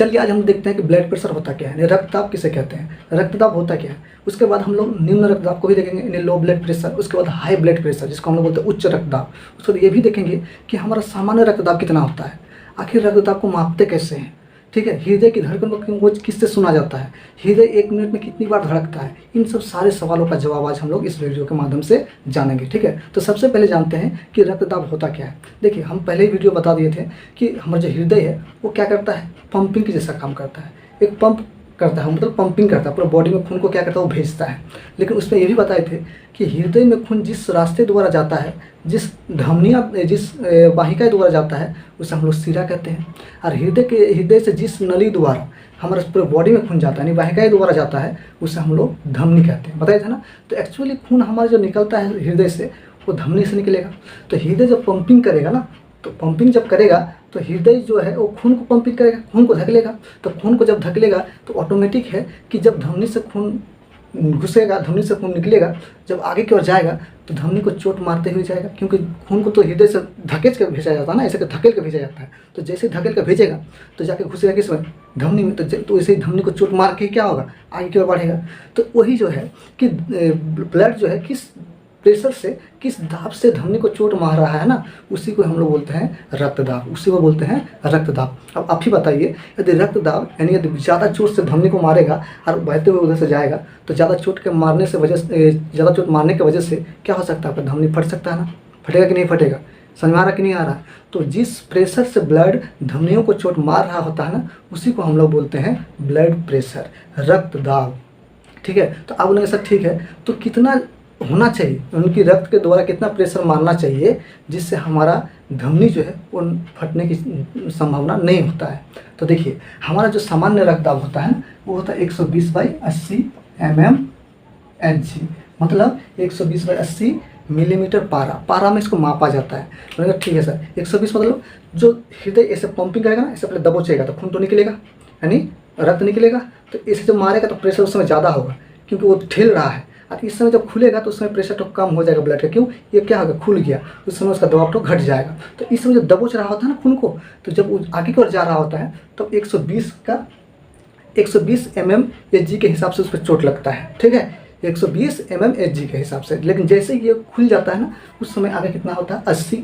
चलिए आज हम देखते हैं कि ब्लड प्रेशर होता क्या है, यानी रक्तदाब किसे कहते हैं, रक्तदाब होता क्या है। उसके बाद हम लोग निम्न रक्तदाब को भी देखेंगे, यानी लो ब्लड प्रेशर। उसके बाद हाई ब्लड प्रेशर जिसको हम लोग बोलते हैं उच्च रक्तदाब। उसके बाद ये भी देखेंगे कि हमारा सामान्य रक्तदाब कितना होता है, आखिर रक्तदाब को मापते कैसे हैं। ठीक है, हृदय की धड़कन को किससे सुना जाता है, हृदय 1 मिनट में कितनी बार धड़कता है। इन सब सारे सवालों का जवाब आज हम लोग इस वीडियो के माध्यम से जानेंगे। ठीक है, तो सबसे पहले जानते हैं कि रक्तदाब होता क्या है। देखिए, हम पहले ही वीडियो बता दिए थे कि हमारा जो हृदय है वो क्या करता है, पंपिंग के जैसा काम करता है। एक पंप करता है, मतलब पंपिंग करता है, पूरा बॉडी में खून को क्या करता है, वो भेजता है। लेकिन उसमें ये भी बताए थे कि हृदय में खून जिस रास्ते द्वारा जाता है, जिस वाहिका द्वारा जाता है, उसे हम लोग शिरा कहते हैं। और हृदय से जिस नली द्वारा हमारे पूरे बॉडी में खून जाता है, यानी वाहिका द्वारा जाता है, उसे हम लोग धमनी कहते हैं। बताया था ना। तो एक्चुअली खून हमारा जो निकलता है हृदय से, वो धमनी से निकलेगा। तो हृदय जब पंपिंग करेगा ना, तो पंपिंग जब करेगा तो हृदय जो है वो खून को पंपिंग करेगा, खून को धकेलेगा। तो खून को जब धकेलेगा तो ऑटोमेटिक है कि जब धमनी से खून घुसेगा, धमनी से खून निकलेगा, जब आगे की ओर जाएगा तो धमनी को चोट मारते हुए जाएगा, क्योंकि खून को तो हृदय से धकेल के भेजा जाता है ना, ऐसे धकेल के भेजा जाता है। तो जैसे धकेल के भेजेगा तो जाके घुसेगा किसमें, धमनी में। तो ऐसे ही धमनी को चोट मार के क्या होगा, आगे की ओर बढ़ेगा। तो वही जो है कि ब्लड जो है किस प्रेशर से, किस दाब से धमनी को चोट मार रहा है ना, उसी को हम लोग बोलते हैं रक्तदाब, उसी को बोलते हैं रक्तदाब। अब आप ही बताइए, यदि रक्तदाब यानी यदि ज़्यादा चोट से धमनी को मारेगा और बहते हुए उधर से जाएगा, तो ज़्यादा चोट के मारने से ज़्यादा चोट मारने की वजह से क्या हो सकता है, आपका धमनी फट सकता है ना। फटेगा कि नहीं फटेगा, समझ में आ रहा कि नहीं आ रहा। तो जिस प्रेशर से ब्लड धमनियों को चोट मार रहा होता है ना, उसी को हम लोग बोलते हैं ब्लड प्रेशर, रक्तदाब। ठीक है, तो आप बोलेंगे सर ठीक है, तो कितना होना चाहिए, उनकी रक्त के द्वारा कितना प्रेशर मारना चाहिए जिससे हमारा धमनी जो है वो फटने की संभावना नहीं होता है। तो देखिए, हमारा जो सामान्य रक्तदाब होता है वो होता है 120/80 mmHg, मतलब 120/80 मिलीमीटर पारा में इसको मापा जाता है। तो ठीक है सर, 120 मतलब जो हृदय ऐसे पंपिंग करेगा ना, ऐसे पहले दबोचेगा तो खून तो निकलेगा, यानी रक्त निकलेगा। तो ऐसे जब मारेगा तो प्रेशर उस समय ज़्यादा होगा, क्योंकि वो ठेल रहा है। और इस समय जब खुलेगा तो उस समय प्रेशर तो कम हो जाएगा ब्लड का, क्यों, ये क्या होगा, खुल गया, उस समय उसका दबाव तो घट जाएगा। तो इस समय जब दबोच रहा होता है ना खून को, तो जब वो आगे की ओर जा रहा होता है तो 120 mmHg के हिसाब से उस पर चोट लगता है। ठीक है, 120 mmHg के हिसाब से। लेकिन जैसे ही ये खुल जाता है ना, उस समय आगे कितना होता है, 80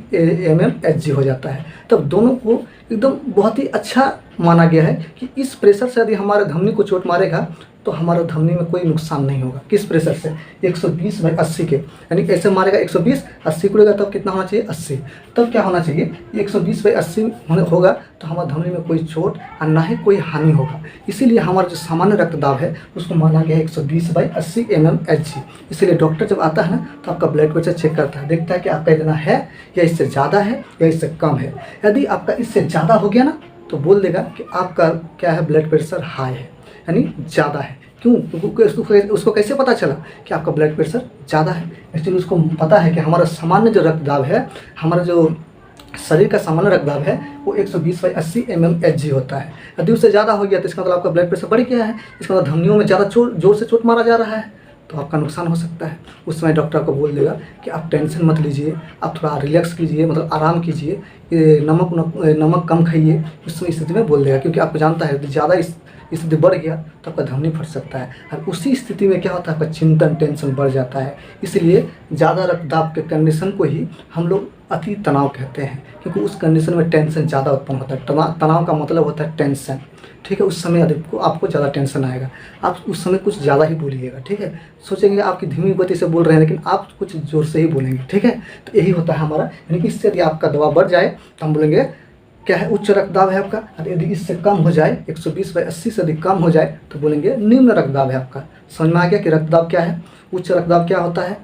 mmHg हो जाता है। तब दोनों को एकदम बहुत ही अच्छा माना गया है कि इस प्रेशर से यदि हमारे धमनी को चोट मारेगा तो हमारे धमनी में कोई नुकसान नहीं होगा। किस प्रेशर से, 120/80 के, यानी ऐसे मारेगा 120, 80 खुलेगा तब कितना होना चाहिए, 80। तब क्या होना चाहिए, 120/80 होगा तो हमारे धमनी में कोई चोट और ना ही कोई हानि होगा। इसीलिए हमारा जो सामान्य रक्तदाब है उसको माना गया है 120/80 mmHg। इसीलिए डॉक्टर जब आता है ना तो आपका ब्लड प्रेशर चेक करता है, देखता है कि आपका इतना है या इससे ज़्यादा है या इससे कम है। यदि आपका इससे ज़्यादा हो गया ना तो बोल देगा कि आपका क्या है, ब्लड प्रेशर हाई है, यानी ज़्यादा है। क्यों, क्योंकि उसको कैसे पता चला कि आपका ब्लड प्रेशर ज़्यादा है। एक्चुअली उसको पता है कि हमारा सामान्य जो रक्तदाब है, हमारा जो शरीर का सामान्य रक्तदाब है वो 120/80 mmHg होता है। यदि उससे ज़्यादा हो गया तो इसका मतलब आपका ब्लड प्रेशर बढ़ गया है, इसका मतलब धमनियों में ज़्यादा जोर से चोट मारा जा रहा है, तो आपका नुकसान हो सकता है। उस समय डॉक्टर को बोल देगा कि आप टेंशन मत लीजिए, आप थोड़ा रिलैक्स कीजिए, मतलब आराम कीजिए, नमक कम खाइए। उस समय स्थिति में बोल देगा, क्योंकि आपको जानता है यदि ज़्यादा स्थिति बढ़ गया तो आपका धमनी फट सकता है। और उसी स्थिति में क्या होता है, आपका चिंतन, टेंशन बढ़ जाता है। इसलिए ज़्यादा रक्तदाब के कंडीशन को ही हम लोग अति तनाव कहते हैं, क्योंकि उस कंडीशन में टेंशन ज़्यादा उत्पन्न होता है। तनाव का मतलब होता है टेंशन। ठीक है, उस समय आपको ज़्यादा टेंशन आएगा, आप उस समय कुछ ज़्यादा ही बोलिएगा। ठीक है, सोचेंगे आपकी धीमी गति से बोल रहे हैं लेकिन आप कुछ जोर से ही बोलेंगे। ठीक है, तो यही होता है हमारा, यानी कि इससे यदि आपका दबाव बढ़ जाए तो हम बोलेंगे क्या है, उच्च रक्तदाब है आपका। और यदि इससे कम हो जाए, 120/80 से यदि कम हो जाए तो बोलेंगे निम्न रक्तदाब है आपका। समझ में आ गया कि रक्तदाब क्या है, उच्च रक्तदाब क्या होता है,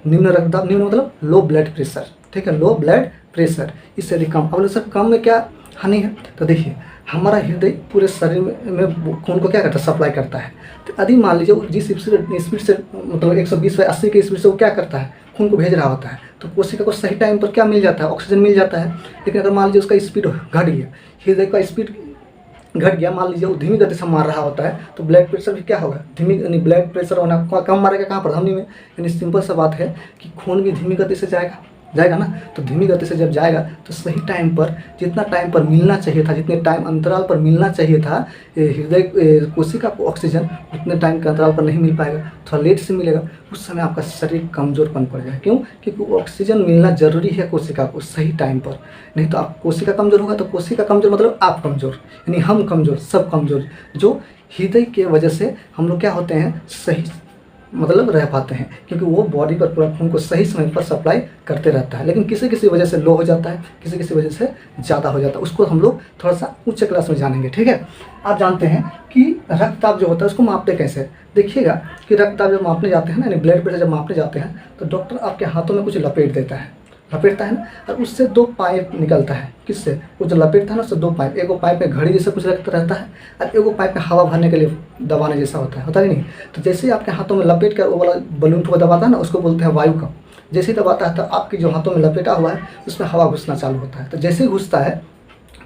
निम्न रक्तदाब, निम्न मतलब लो ब्लड प्रेशर। ठीक है, लो ब्लड प्रेशर, इससे यदि कम। अब सर कम में क्या हानि है, तो देखिए हमारा हृदय पूरे शरीर में खून को क्या करता है, सप्लाई करता है। तो यदि मान लीजिए जिस स्पीड से मतलब 120/80 की स्पीड से वो क्या करता है, खून को भेज रहा होता है, तो कोशिका को सही टाइम पर क्या मिल जाता है, ऑक्सीजन मिल जाता है। लेकिन अगर मान लीजिए उसका स्पीड घट गया, हृदय का स्पीड घट गया, मान लीजिए वो धीमी गति से मार रहा होता है, तो ब्लड प्रेशर भी क्या होगा, धीमी, यानी ब्लड प्रेशर होना कम मारेगा कहाँ पर, धमनी में। यानी सिंपल सा बात है कि खून भी धीमी गति से जाएगा, जाएगा ना, तो धीमी गति से जब जाएगा तो सही टाइम पर, जितना टाइम पर मिलना चाहिए था, जितने टाइम अंतराल पर मिलना चाहिए था हृदय कोशिका को ऑक्सीजन, उतने टाइम के अंतराल पर नहीं मिल पाएगा, थोड़ा लेट से मिलेगा। उस समय आपका शरीर कमज़ोरपन पड़ जाएगा। क्यों? क्योंकि ऑक्सीजन मिलना ज़रूरी है कोशिका को सही टाइम पर, नहीं तो आप कोशिका कमज़ोर होगा तो कोशिका कमज़ोर मतलब आप कमज़ोर, यानी हम कमज़ोर, सब कमज़ोर। जो हृदय के वजह से हम लोग क्या होते हैं, सही मतलब रह पाते हैं, क्योंकि वो बॉडी पर पूरा खून को सही समय पर सप्लाई करते रहता है। लेकिन किसी किसी वजह से लो हो जाता है, किसी किसी वजह से ज़्यादा हो जाता है, उसको हम लोग थोड़ा सा उच्च क्लास में जानेंगे। ठीक है, आप जानते हैं कि रक्तचाप जो होता है उसको मापते कैसे। देखिएगा कि रक्तचाप जब मापने जाते हैं ना, यानी ब्लड प्रेशर जब मापने जाते हैं, तो डॉक्टर आपके हाथों में कुछ लपेट देता है, लपेटता है ना, और उससे 2 पाइप निकलता है। किससे? वो जो लपेटता है ना, उससे 2 पाइप, एगो पाइप में घड़ी जैसा कुछ रखता रहता है, और एगो पाइप में हवा भरने के लिए दबाने जैसा होता है नहीं? तो जैसे ही आपके हाथों में लपेट कर वो वाला बलून को दबाता है ना, उसको बोलते हैं वायु कप। जैसे ही दबाता है तो आपके जो हाथों में लपेटा हुआ है उसमें हवा घुसना चालू होता है। तो जैसे ही घुसता है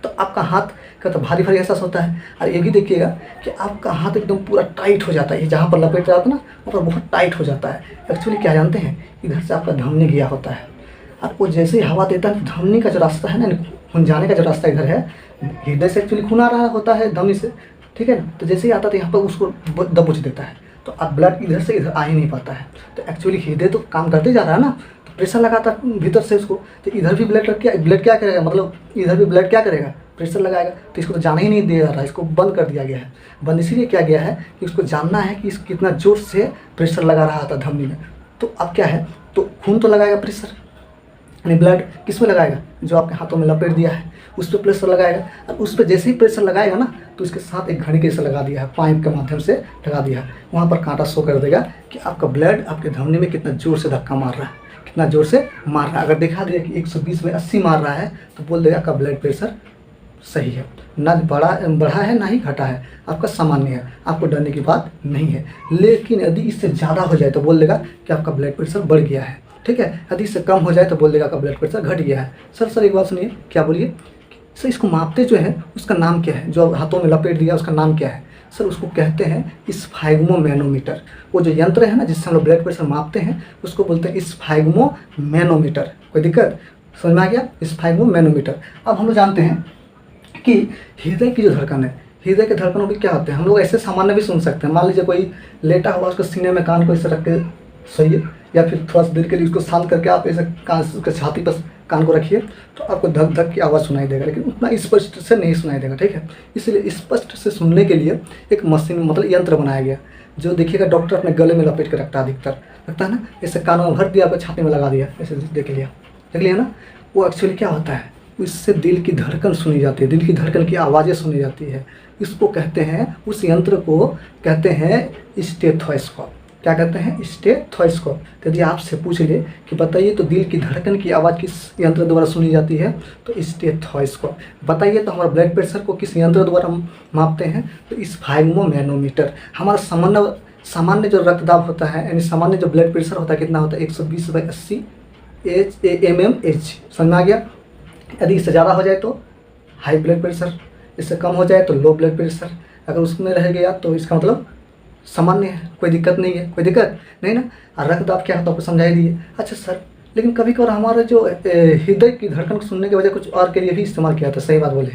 तो आपका हाथ का तो भारी भारी एहसास होता है, और ये भी देखिएगा कि आपका हाथ एकदम पूरा टाइट हो जाता है। ये जहाँ पर लपेट रहा था ना, वहाँ पर बहुत टाइट हो जाता है। एक्चुअली क्या जानते हैं, इधर से आपका धमनी गया होता है, और वो जैसे ही हवा देता है, धमनी का जो रास्ता है ना, खून जाने का जो रास्ता इधर है, हृदय से एक्चुअली खून आ रहा होता है धमनी से, ठीक है ना, तो जैसे ही आता है तो यहाँ पर उसको दबोच देता है, तो अब ब्लड इधर से इधर आ ही नहीं पाता है। तो एक्चुअली हृदय तो काम करते जा रहा है ना, तो प्रेशर लगाता है भीतर से उसको, तो इधर भी ब्लड क्या करेगा, मतलब इधर भी ब्लड क्या करेगा, प्रेशर लगाएगा। तो इसको तो जाना ही नहीं दिया जा रहा है, इसको बंद कर दिया गया है। बंद इसीलिए किया गया है कि उसको जानना है कि इस कितना जोर से प्रेशर लगा रहा था धमनी में। तो अब क्या है, तो खून तो लगाएगा प्रेशर, यानी ब्लड किस में लगाएगा, जो आपके हाथों में लपेट दिया है उस पर प्रेशर लगाएगा, और उस पर जैसे ही प्रेशर लगाएगा ना, तो उसके साथ एक घड़ी कैसे लगा दिया है, पाइप के माध्यम से लगा दिया है। वहाँ पर कांटा शो कर देगा कि आपका ब्लड आपके धमनी में कितना जोर से धक्का मार रहा है, कितना जोर से मार रहा है। अगर दिखा दिया कि 120 में 80 मार रहा है, तो बोल देगा आपका ब्लड प्रेशर सही है, ना बढ़ा है ना ही घटा है, आपका सामान्य है, आपको डरने की बात नहीं है। लेकिन यदि इससे ज़्यादा हो जाए तो बोल देगा कि आपका ब्लड प्रेशर बढ़ गया है। ठीक है, यदि इससे कम हो जाए तो बोल देगा आपका ब्लड प्रेशर घट गया है। सर एक बात सुनिए, क्या बोलिए सर, इसको मापते जो है उसका नाम क्या है, जो हाथों में लपेट दिया उसका नाम क्या है? सर उसको कहते हैं स्फैग्मोमैनोमीटर। वो जो यंत्र है ना जिससे हम लोग ब्लड प्रेशर मापते हैं, उसको बोलते हैं स्फैग्मोमैनोमीटर। कोई दिक्कत? समझ में आ गया? स्फैग्मोमैनोमीटर। अब हम लोग जानते हैं कि हृदय की जो धड़कन है, हृदय के धड़कनों भी क्या होते हैं, हम लोग ऐसे सामान्य भी सुन सकते हैं। मान लीजिए कोई लेटा हुआ, उसको सीने में कान को ऐसे रख के सोइए, या फिर थोड़ा सा देर के लिए उसको शांत करके आप ऐसे कान, उसके छाती पर कान को रखिए, तो आपको धक धक की आवाज़ सुनाई देगा, लेकिन उतना स्पष्ट से नहीं सुनाई देगा। ठीक है, इसलिए स्पष्ट से सुनने के लिए एक मशीन मतलब यंत्र बनाया गया, जो देखिएगा डॉक्टर अपने गले में लपेट के रखता है, अधिकतर रखता है ना, ऐसे कानों में भर दिया, आपको छाती में लगा दिया, ऐसे देख लिया ना। वो एक्चुअली क्या होता है, इससे दिल की धड़कन सुनी जाती है, दिल की धड़कन की आवाज़ें सुनी जाती है। इसको कहते हैं, उस यंत्र को कहते हैं स्टेथोस्कोप। क्या कहते हैं? स्टेथोस्कोप। तो यदि आपसे पूछ ले कि बताइए तो दिल की धड़कन की आवाज़ किस यंत्र द्वारा सुनी जाती है, तो स्टेथोस्कोप। बताइए तो हमारा ब्लड प्रेशर को किस यंत्र द्वारा मापते हैं, तो स्फैग्मोमैनोमीटर। हमारा सामान्य जो रक्तदाब होता है, यानी सामान्य जो ब्लड प्रेशर होता है, कितना होता है, 120/80 mmH। समझ में आ गया? यदि इससे ज़्यादा हो जाए तो हाई ब्लड प्रेशर, इससे कम हो जाए तो लो ब्लड प्रेशर। अगर उसमें रह गया तो इसका मतलब सामान्य है, कोई दिक्कत नहीं है, कोई दिक्कत नहीं ना। और रक्तदाब क्या होता है आपको समझाई दिए। अच्छा सर, लेकिन कभी कभार हमारा जो हृदय की धड़कन को सुनने की वजह कुछ और के लिए भी इस्तेमाल किया था। सही बात बोले।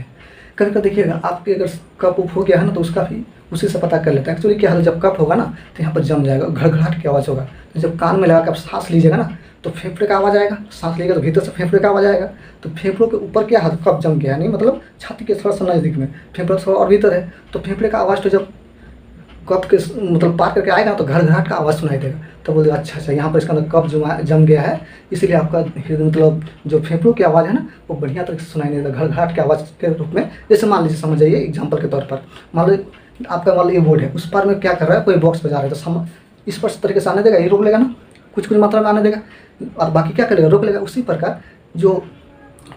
कभी कभी देखिएगा आपके अगर कप उप हो गया है ना, तो उसका भी उसी से पता कर लेता है। एक्चुअली क्या है, जब कप होगा ना तो यहाँ पर जम जाएगा, घड़घड़ाहट की आवाज़ होगा। तो जब कान में लगा कर आप सांस लीजिएगा ना, तो फेफड़े का आवाज़ आएगा, सांस लीजिएगा तो भीतर से फेफड़े का आवाज़ आएगा। तो फेफड़ों के ऊपर क्या है, कप जम गया, नहीं मतलब छाती के थोड़ा सा नज़दीक में, फेफड़ा थोड़ा और भीतर है, तो फेफड़े का आवाज़ तो जब कप के मतलब पार करके आएगा तो घड़घड़ाहट का आवाज़ सुनाई देगा। तो बोले अच्छा यहाँ पर इसका अंदर कप जम गया है, इसीलिए आपका मतलब जो फेफड़ों की आवाज़ है ना, वो बढ़िया तरह से सुनाई नहीं देता, घड़घड़ाहट के आवाज़ के रूप में। जैसे मान लीजिए, समझ जाइए एग्जाम्पल के तौर पर, मान लीजिए आपका मान लीजिए ये बोर्ड है, उस पर में क्या कर रहा है, कोई बॉक्स बजा रहा है, तो स्पष्ट तरीके से आने देगा, ये रोक लेगा ना, कुछ मात्रा में आने देगा, और बाकी क्या करेगा, रोक लेगा। उसी प्रकार जो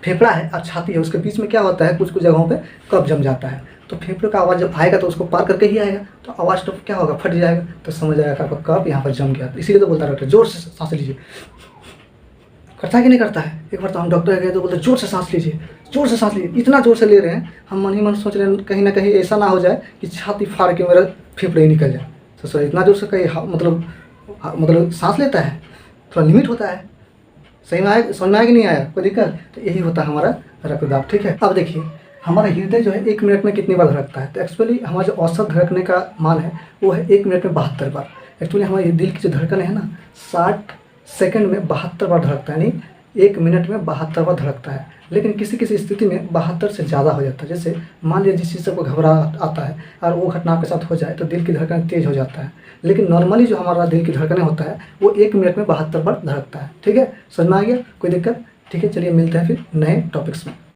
फेफड़ा है और छाती है, उसके बीच में क्या होता है, कुछ जगहों पे कप जम जाता है। तो फेफड़े का आवाज़ जब आएगा तो उसको पार करके ही आएगा, तो आवाज़ तो क्या होगा, फट जाएगा। तो समझ आएगा आपका कप यहाँ पर जम गया। इसीलिए तो बोलता है डॉक्टर जोर से सांस लीजिए। करता है कि नहीं करता है? एक बार तो हम डॉक्टर गए तो बोलते जोर से सांस लीजिए, जोर से सांस लीजिए। इतना जोर से ले रहे हैं, हम मन ही मन सोच रहे हैं कहीं ना कहीं ऐसा ना हो जाए कि छाती फाड़ के मेरा फेफड़े ही निकल जाए। तो सर इतना जोर से कहीं मतलब सांस लेता है, थोड़ा लिमिट होता है। समझ में आया कि नहीं आया, कोई दिक्कत? तो यही होता है हमारा रक्तदाब, ठीक है। अब देखिए हमारा हृदय जो है 1 मिनट में कितनी बार धड़कता है? तो एक्चुअली हमारा जो औसत धड़कने का मान है वो है 1 मिनट में 72 बार। एक्चुअली हमारे दिल की जो धड़कन है ना 60 सेकंड में 72 बार धड़कता है, यानी 1 मिनट में 72 बार धड़कता है। लेकिन किसी किसी स्थिति में 72 से ज़्यादा हो जाता है। जैसे मान लीजिए जिस चीज़ से आपको घबराहट आता है और वो घटना आपके साथ हो जाए तो दिल की धड़कन तेज़ हो जाता है। लेकिन नॉर्मली जो हमारा दिल की धड़कनें होता है वो 1 मिनट में 72 बार धड़कता है, ठीक है। समझ में आ गया, कोई दिक्कत? ठीक है, चलिए मिलते हैं फिर नए टॉपिक्स में।